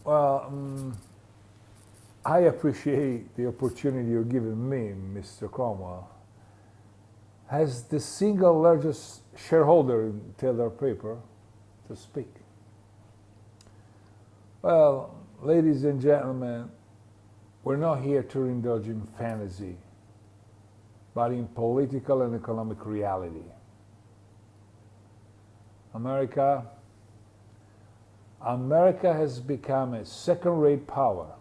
Well, I appreciate the opportunity you're giving me, Mr. Cromwell. As the single largest shareholder in Taylor Paper, to speak. Well, ladies and gentlemen, we're not here to indulge in fantasy, but in political and economic reality. America has become a second-rate power.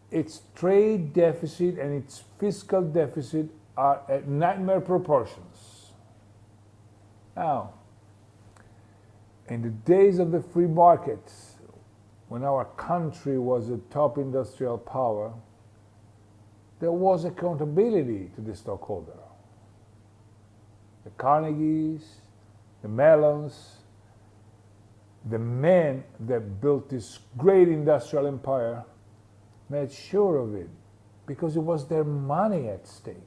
Its trade deficit and its fiscal deficit are at nightmare proportions. Now, in the days of the free market, when our country was a top industrial power, there was accountability to the stockholder. The Carnegies, the Mellons, the men that built this great industrial empire made sure of it because it was their money at stake.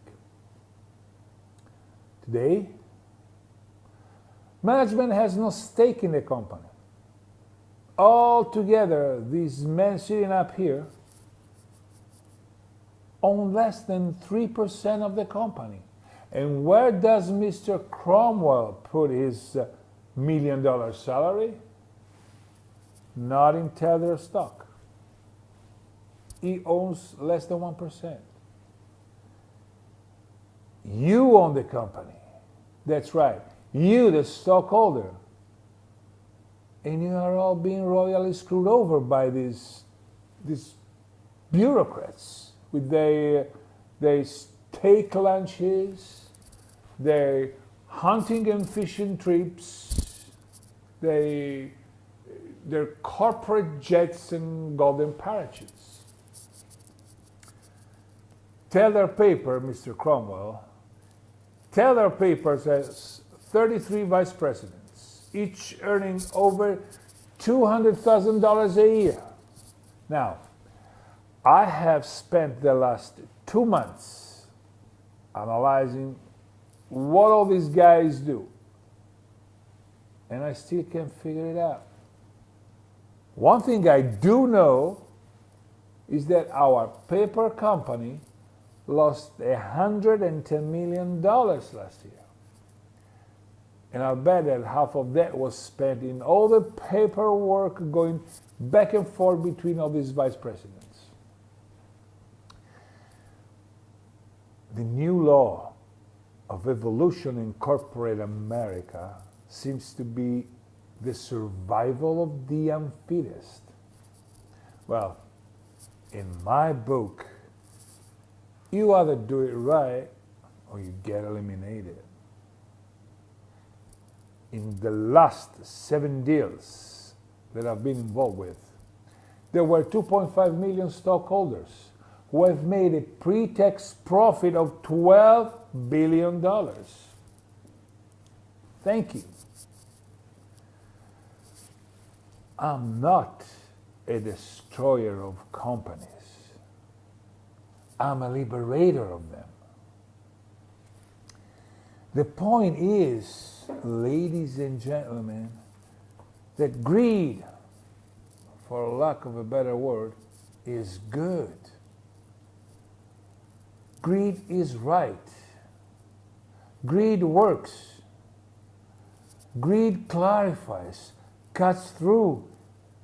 Today, management has no stake in the company. Altogether, these men sitting up here own less than 3% of the company. And where does Mr. Cromwell put his $1 million salary? Not in Tether stock. He owns less than 1%. You own the company. That's right. You, the stockholder. And you are all being royally screwed over by these bureaucrats with their steak lunches, their hunting and fishing trips, their corporate jets and golden parachutes. Taylor Paper, Mr. Cromwell, Taylor Paper has 33 vice presidents, each earning over $200,000 a year. Now, I have spent the last 2 months analyzing what all these guys do, and I still can't figure it out. One thing I do know is that our paper company lost $110 million last year. And I'll bet that half of that was spent in all the paperwork going back and forth between all these vice presidents. The new law of evolution in corporate America seems to be the survival of the unfittest. Well, in my book, you either do it right or you get eliminated. In the last 7 deals that I've been involved with, there were 2.5 million stockholders who have made a pre-tax profit of $12 billion. Thank you. I'm not a destroyer of companies. I'm a liberator of them. The point is, ladies and gentlemen, that greed, for lack of a better word, is good. Greed is right. Greed works. Greed clarifies, cuts through,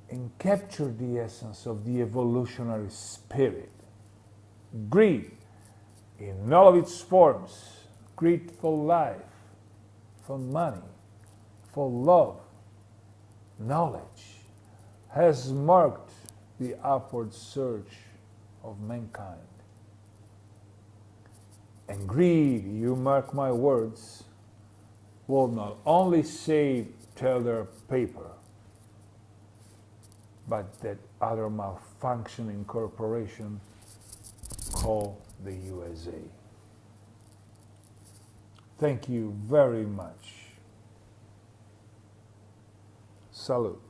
and captures the essence of the evolutionary spirit. Greed, in all of its forms, greed for life, for money, for love, knowledge, has marked the upward surge of mankind. And greed, you mark my words, will not only save Taylor Paper, but that other malfunctioning corporation called the USA. Thank you very much. Salute.